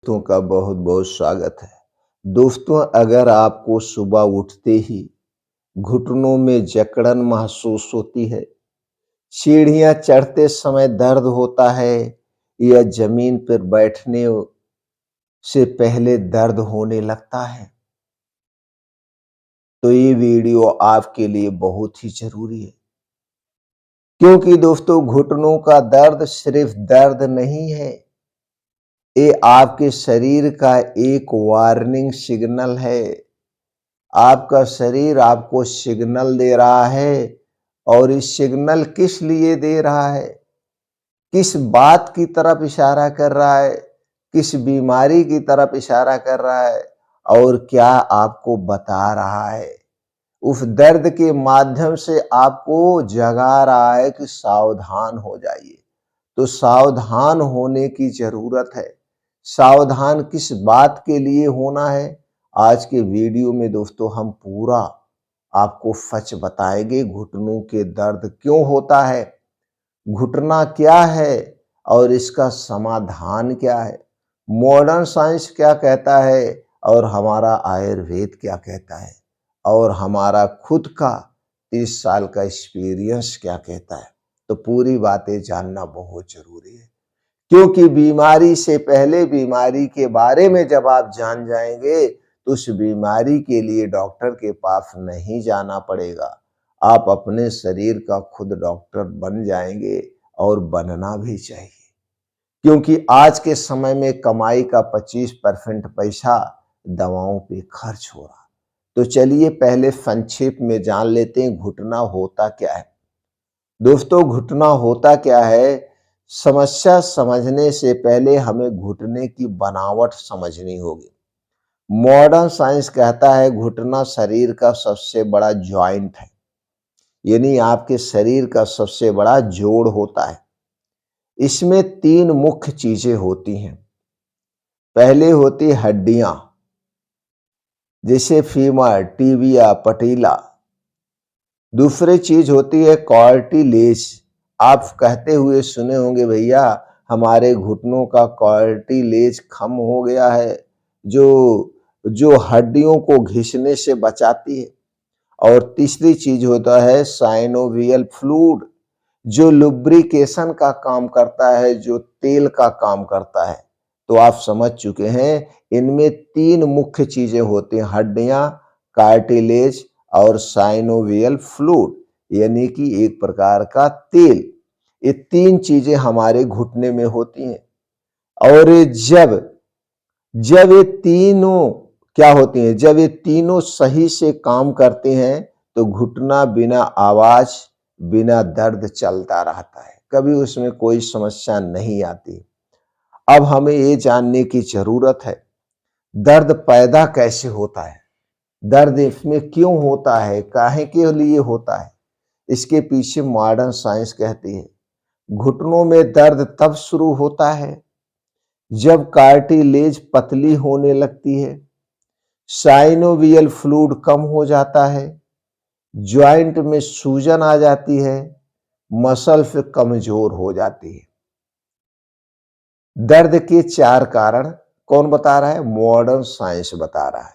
दोस्तों का बहुत बहुत स्वागत है। दोस्तों, अगर आपको सुबह उठते ही घुटनों में जकड़न महसूस होती है, सीढ़ियां चढ़ते समय दर्द होता है या जमीन पर बैठने से पहले दर्द होने लगता है, तो ये वीडियो आपके लिए बहुत ही जरूरी है। क्योंकि दोस्तों, घुटनों का दर्द सिर्फ दर्द नहीं है, ये आपके शरीर का एक वार्निंग सिग्नल है। आपका शरीर आपको सिग्नल दे रहा है, और इस सिग्नल किस लिए दे रहा है, किस बात की तरफ इशारा कर रहा है, किस बीमारी की तरफ इशारा कर रहा है, और क्या आपको बता रहा है। उस दर्द के माध्यम से आपको जगा रहा है कि सावधान हो जाइए। तो सावधान होने की जरूरत है। सावधान किस बात के लिए होना है, आज के वीडियो में दोस्तों हम पूरा आपको सच बताएंगे। घुटनों के दर्द क्यों होता है, घुटना क्या है और इसका समाधान क्या है, मॉडर्न साइंस क्या कहता है और हमारा आयुर्वेद क्या कहता है, और हमारा खुद का 30 साल का एक्सपीरियंस क्या कहता है। तो पूरी बातें जानना बहुत जरूरी है, क्योंकि बीमारी से पहले बीमारी के बारे में जब आप जान जाएंगे तो उस बीमारी के लिए डॉक्टर के पास नहीं जाना पड़ेगा। आप अपने शरीर का खुद डॉक्टर बन जाएंगे, और बनना भी चाहिए। क्योंकि आज के समय में कमाई का 25% पैसा दवाओं पे खर्च हो रहा। तो चलिए पहले संक्षेप में जान लेते हैं घुटना होता क्या है। दोस्तों, घुटना होता क्या है, समस्या समझने से पहले हमें घुटने की बनावट समझनी होगी। मॉडर्न साइंस कहता है घुटना शरीर का सबसे बड़ा जॉइंट है, यानी आपके शरीर का सबसे बड़ा जोड़ होता है। इसमें 3 मुख्य चीजें होती हैं। पहले होती हड्डियां, जैसे फीमर, टिबिया, पटीला। दूसरी चीज होती है कार्टिलेज। आप कहते हुए सुने होंगे, भैया हमारे घुटनों का कार्टिलेज कम हो गया है, जो जो हड्डियों को घिसने से बचाती है। और तीसरी चीज होता है साइनोवियल फ्लूइड, जो लुब्रिकेशन का काम करता है, जो तेल का काम करता है। तो आप समझ चुके हैं, इनमें 3 मुख्य चीजें होती हैं, हड्डियां, कार्टिलेज और साइनोवियल फ्लूइड, यानी कि एक प्रकार का तेल। ये 3 चीजें हमारे घुटने में होती हैं। और जब जब ये तीनों क्या होती हैं, जब ये तीनों सही से काम करते हैं तो घुटना बिना आवाज, बिना दर्द चलता रहता है, कभी उसमें कोई समस्या नहीं आती। अब हमें ये जानने की जरूरत है, दर्द पैदा कैसे होता है, दर्द इसमें क्यों होता है, काहे के लिए होता है। इसके पीछे मॉडर्न साइंस कहती है घुटनों में दर्द तब शुरू होता है जब कार्टिलेज पतली होने लगती है, साइनोवियल फ्लूइड कम हो जाता है, जॉइंट में सूजन आ जाती है, मसल फिर कमजोर हो जाती है। दर्द के 4 कारण कौन बता रहा है, मॉडर्न साइंस बता रहा है।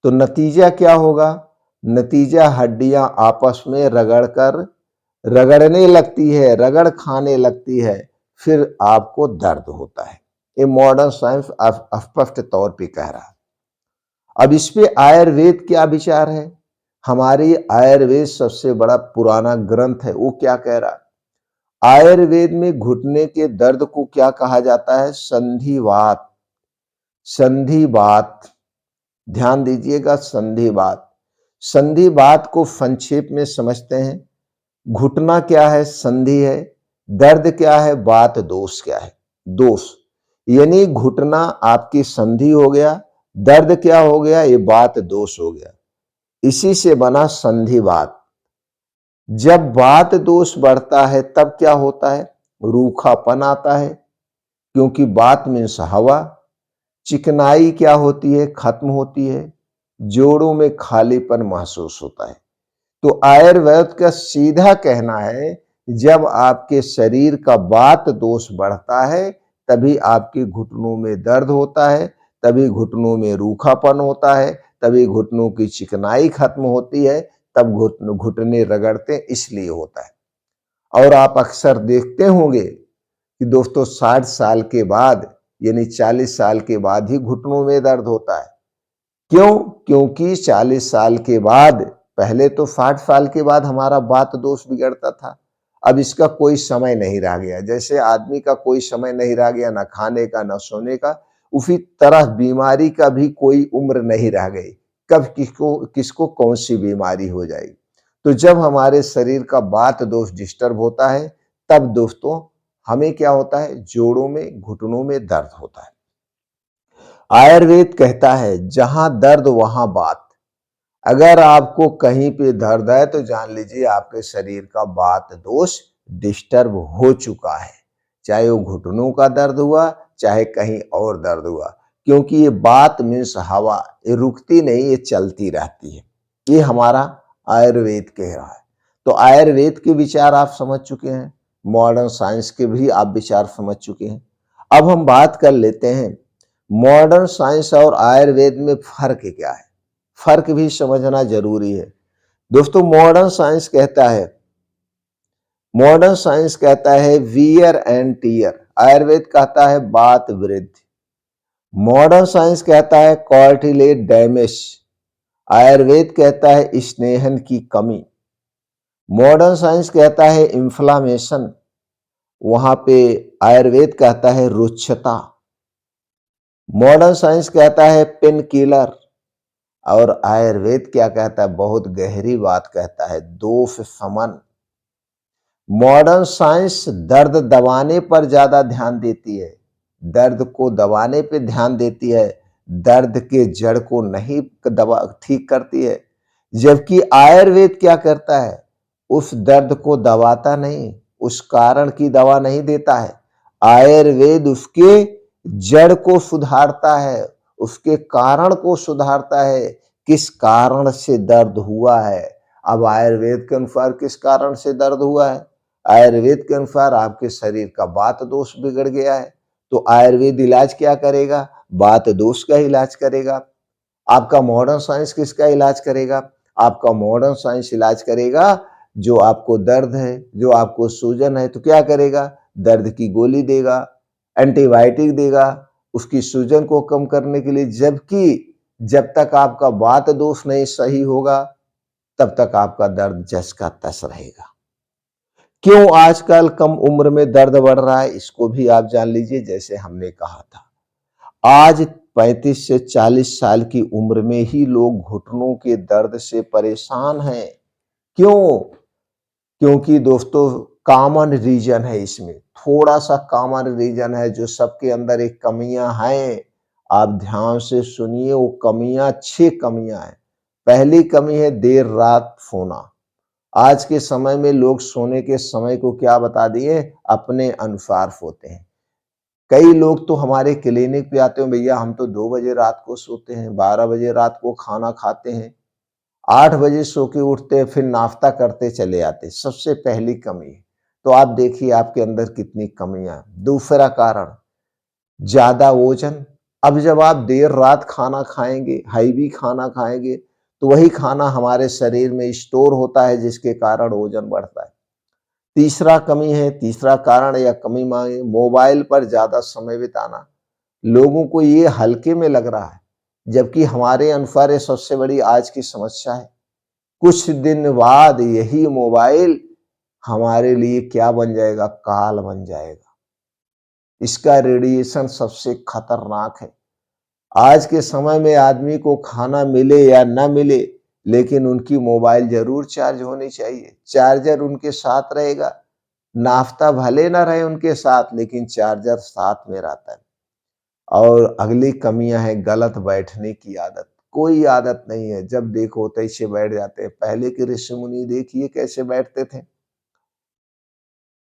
तो नतीजा क्या होगा, नतीजा हड्डियां आपस में रगड़ने लगती है, रगड़ खाने लगती है, फिर आपको दर्द होता है। ये मॉडर्न साइंस स्पष्ट तौर पे कह रहा है। अब इस पे आयुर्वेद क्या विचार है। हमारी आयुर्वेद सबसे बड़ा पुराना ग्रंथ है, वो क्या कह रहा है। आयुर्वेद में घुटने के दर्द को क्या कहा जाता है, संधिवात। संधिवात, ध्यान दीजिएगा, संधिवात। संधिवात को संक्षेप में समझते हैं। घुटना क्या है, संधि है। दर्द क्या है, वात दोष क्या है, दोष। यानी घुटना आपकी संधि हो गया, दर्द क्या हो गया, ये वात दोष हो गया। इसी से बना संधिवात। जब वात दोष बढ़ता है तब क्या होता है, रूखापन आता है, क्योंकि वात मीन्स हवा। चिकनाई क्या होती है, खत्म होती है। जोड़ों में खालीपन महसूस होता है। तो आयुर्वेद का सीधा कहना है, जब आपके शरीर का वात दोष बढ़ता है तभी आपके घुटनों में दर्द होता है, तभी घुटनों में रूखापन होता है, तभी घुटनों की चिकनाई खत्म होती है, तब घुटने रगड़ते इसलिए होता है। और आप अक्सर देखते होंगे कि दोस्तों 60 साल के बाद यानी 40 साल के बाद ही घुटनों में दर्द होता है। क्यों? क्योंकि 40 साल के बाद, पहले तो 60 साल के बाद हमारा वात दोष बिगड़ता था। अब इसका कोई समय नहीं रह गया। जैसे आदमी का कोई समय नहीं रह गया, ना खाने का, ना सोने का, उसी तरह बीमारी का भी कोई उम्र नहीं रह गई। कब किसको किसको कौन सी बीमारी हो जाएगी। तो जब हमारे शरीर का वात दोष डिस्टर्ब होता है, तब दोस्तों हमें क्या होता है, जोड़ों में, घुटनों में दर्द होता है। आयुर्वेद कहता है जहां दर्द वहां बात। अगर आपको कहीं पे दर्द है तो जान लीजिए आपके शरीर का वात दोष डिस्टर्ब हो चुका है। चाहे वो घुटनों का दर्द हुआ, चाहे कहीं और दर्द हुआ, क्योंकि ये बात मीन्स हवा, ये रुकती नहीं, ये चलती रहती है। ये हमारा आयुर्वेद कह रहा है। तो आयुर्वेद के विचार आप समझ चुके हैं, मॉडर्न साइंस के भी आप विचार समझ चुके हैं। अब हम बात कर लेते हैं मॉडर्न साइंस और आयुर्वेद में फर्क क्या है। फर्क भी समझना जरूरी है दोस्तों। मॉडर्न साइंस कहता है वियर एंड टीयर, आयुर्वेद कहता है बात वृद्धि। मॉडर्न साइंस कहता है कार्टिलेज डैमेज, आयुर्वेद कहता है स्नेहन की कमी। मॉडर्न साइंस कहता है इंफ्लामेशन, वहां पे आयुर्वेद कहता है रुक्षता। मॉडर्न साइंस कहता है पेन किलर, और आयुर्वेद क्या कहता है, बहुत गहरी बात कहता है, दोष शमन। मॉडर्न साइंस दर्द दबाने पर ज्यादा ध्यान देती है, दर्द को दबाने पे ध्यान देती है, दर्द के जड़ को नहीं दबा ठीक करती है। जबकि आयुर्वेद क्या करता है, उस दर्द को दबाता नहीं, उस कारण की दवा नहीं देता है। आयुर्वेद उसके जड़ को सुधारता है, उसके कारण को सुधारता है, किस कारण से दर्द हुआ है। अब आयुर्वेद के अनुसार किस कारण से दर्द हुआ है, आयुर्वेद के अनुसार आपके शरीर का वात दोष बिगड़ गया है, तो आयुर्वेद इलाज क्या करेगा, वात दोष का इलाज करेगा। आपका मॉडर्न साइंस किसका इलाज करेगा, आपका मॉडर्न साइंस इलाज करेगा जो आपको दर्द है, जो आपको सूजन है, तो क्या करेगा, दर्द की गोली देगा, एंटीबायोटिक देगा उसकी सूजन को कम करने के लिए। जबकि जब तक आपका वात दोष नहीं सही होगा, तब तक आपका दर्द जस का तस रहेगा। क्यों आजकल कम उम्र में दर्द बढ़ रहा है, इसको भी आप जान लीजिए। जैसे हमने कहा था, आज 35 से 40 साल की उम्र में ही लोग घुटनों के दर्द से परेशान हैं। क्यों? क्योंकि दोस्तों कॉमन रीजन है इसमें, थोड़ा सा कॉमन रीजन है जो सबके अंदर एक कमियां हैं। आप ध्यान से सुनिए, वो कमियां 6 कमियां हैं। पहली कमी है देर रात सोना। आज के समय में लोग सोने के समय को क्या बता दिए, अपने अनुसार सोते हैं। कई लोग तो हमारे क्लिनिक पे आते हैं, भैया हम तो 2 बजे रात को सोते हैं, 12 बजे रात को खाना खाते हैं, 8 बजे सो के उठते हैं, फिर नाश्ता करते चले आते हैं। सबसे पहली कमी है। तो आप देखिए आपके अंदर कितनी कमियां। दूसरा कारण, ज्यादा वजन। अब जब आप देर रात खाना खाएंगे, हैवी खाना खाएंगे, तो वही खाना हमारे शरीर में स्टोर होता है, जिसके कारण वजन बढ़ता है। तीसरा कमी है, तीसरा कारण या कमी मांगे, मोबाइल पर ज्यादा समय बिताना। लोगों को ये हल्के में लग रहा है, जबकि हमारे अनुसार ये सबसे बड़ी आज की समस्या है। कुछ दिन बाद यही मोबाइल हमारे लिए क्या बन जाएगा, काल बन जाएगा। इसका रेडिएशन सबसे खतरनाक है। आज के समय में आदमी को खाना मिले या ना मिले, लेकिन उनकी मोबाइल जरूर चार्ज होनी चाहिए, चार्जर उनके साथ रहेगा। नाश्ता भले ना रहे उनके साथ, लेकिन चार्जर साथ में रहता है। और अगली कमियां है गलत बैठने की आदत। कोई आदत नहीं है, जब देखो तैसे बैठ जाते हैं। पहले के ऋषि मुनि देखिए कैसे बैठते थे।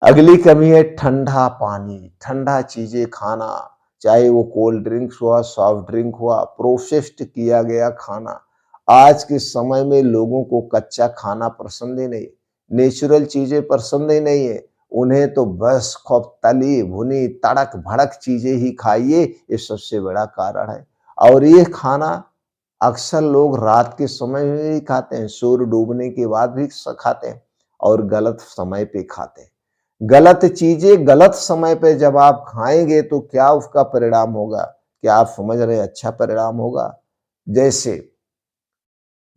अगली कमी है ठंडा पानी, ठंडा चीजें खाना, चाहे वो कोल्ड ड्रिंक्स हुआ, सॉफ्ट ड्रिंक हुआ, प्रोसेस्ड किया गया खाना। आज के समय में लोगों को कच्चा खाना पसंद ही नहीं, नेचुरल चीजें पसंद ही नहीं है। उन्हें तो बस खूब तली भुनी तड़क भड़क चीजें ही खाइए, ये सबसे बड़ा कारण है। और ये खाना अक्सर लोग रात के समय में ही खाते हैं, सूर्य डूबने के बाद भी खाते हैं और गलत समय पे खाते हैं। गलत चीजें गलत समय पे जब आप खाएंगे तो क्या उसका परिणाम होगा? क्या आप समझ रहे हैं? अच्छा परिणाम होगा। जैसे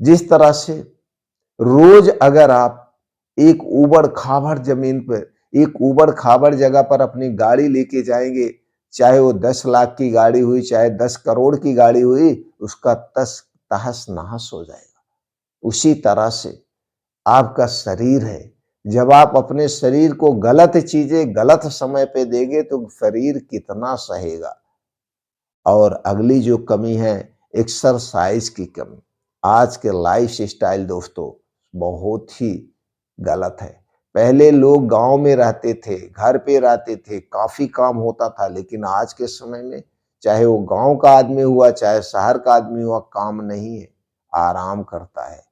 जिस तरह से रोज अगर आप एक ऊबड़-खाबड़ जमीन पर, एक ऊबड़-खाबड़ जगह पर अपनी गाड़ी लेके जाएँगे, चाहे वो 10 लाख की गाड़ी हुई, चाहे 10 करोड़ की गाड़ी हुई, उसका तहस-नहस हो जाएगा। उसी तरह से आपका शरीर है, जब आप अपने शरीर को गलत चीज़ें गलत समय पे देंगे तो शरीर कितना सहेगा। और अगली जो कमी है, एक्सरसाइज की कमी। आज के लाइफ़स्टाइल दोस्तों बहुत ही गलत है। पहले लोग गाँव में रहते थे, घर पे रहते थे, काफ़ी काम होता था, लेकिन आज के समय में चाहे वो गाँव का आदमी हुआ, चाहे शहर का आदमी हुआ, काम नहीं है, आराम करता है।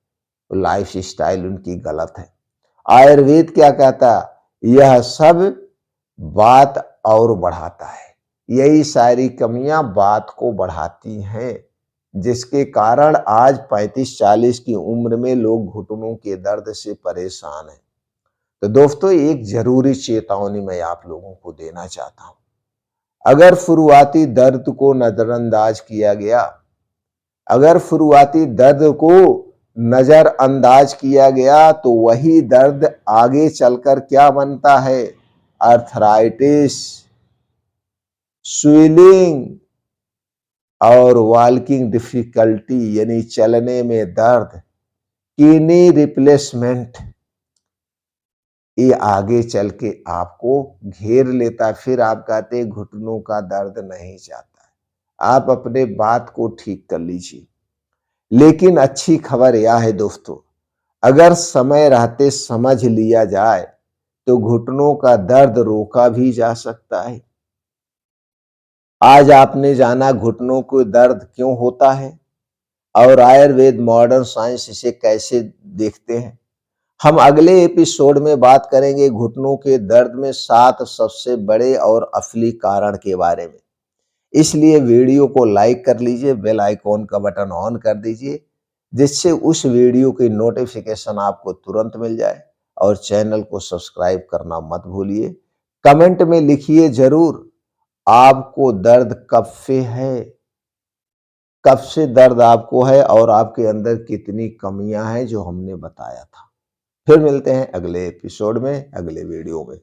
लाइफ़स्टाइल उनकी गलत है। आयुर्वेद क्या कहता है? यह सब बात और बढ़ाता है। यही सारी कमियां बात को बढ़ाती हैं, जिसके कारण आज 35-40 की उम्र में लोग घुटनों के दर्द से परेशान हैं। तो दोस्तों एक जरूरी चेतावनी मैं आप लोगों को देना चाहता हूं। अगर शुरुआती दर्द को नजरअंदाज किया गया, अगर शुरुआती दर्द को नजरअंदाज किया गया तो वही दर्द आगे चलकर क्या बनता है? अर्थराइटिस, स्वेलिंग और वॉकिंग डिफिकल्टी यानी चलने में दर्द, किडनी रिप्लेसमेंट, ये आगे चल के आपको घेर लेता है। फिर आप कहते हैं घुटनों का दर्द नहीं जाता है। आप अपने बात को ठीक कर लीजिए। लेकिन अच्छी खबर यह है दोस्तों, अगर समय रहते समझ लिया जाए तो घुटनों का दर्द रोका भी जा सकता है। आज आपने जाना घुटनों को दर्द क्यों होता है और आयुर्वेद मॉडर्न साइंस इसे कैसे देखते हैं। हम अगले एपिसोड में बात करेंगे घुटनों के दर्द में 7 सबसे बड़े और असली कारण के बारे में। इसलिए वीडियो को लाइक कर लीजिए, बेल आइकॉन का बटन ऑन कर दीजिए, जिससे उस वीडियो की नोटिफिकेशन आपको तुरंत मिल जाए। और चैनल को सब्सक्राइब करना मत भूलिए। कमेंट में लिखिए जरूर आपको दर्द कब से है, कब से दर्द आपको है और आपके अंदर कितनी कमियां हैं जो हमने बताया था। फिर मिलते हैं अगले एपिसोड में, अगले वीडियो में।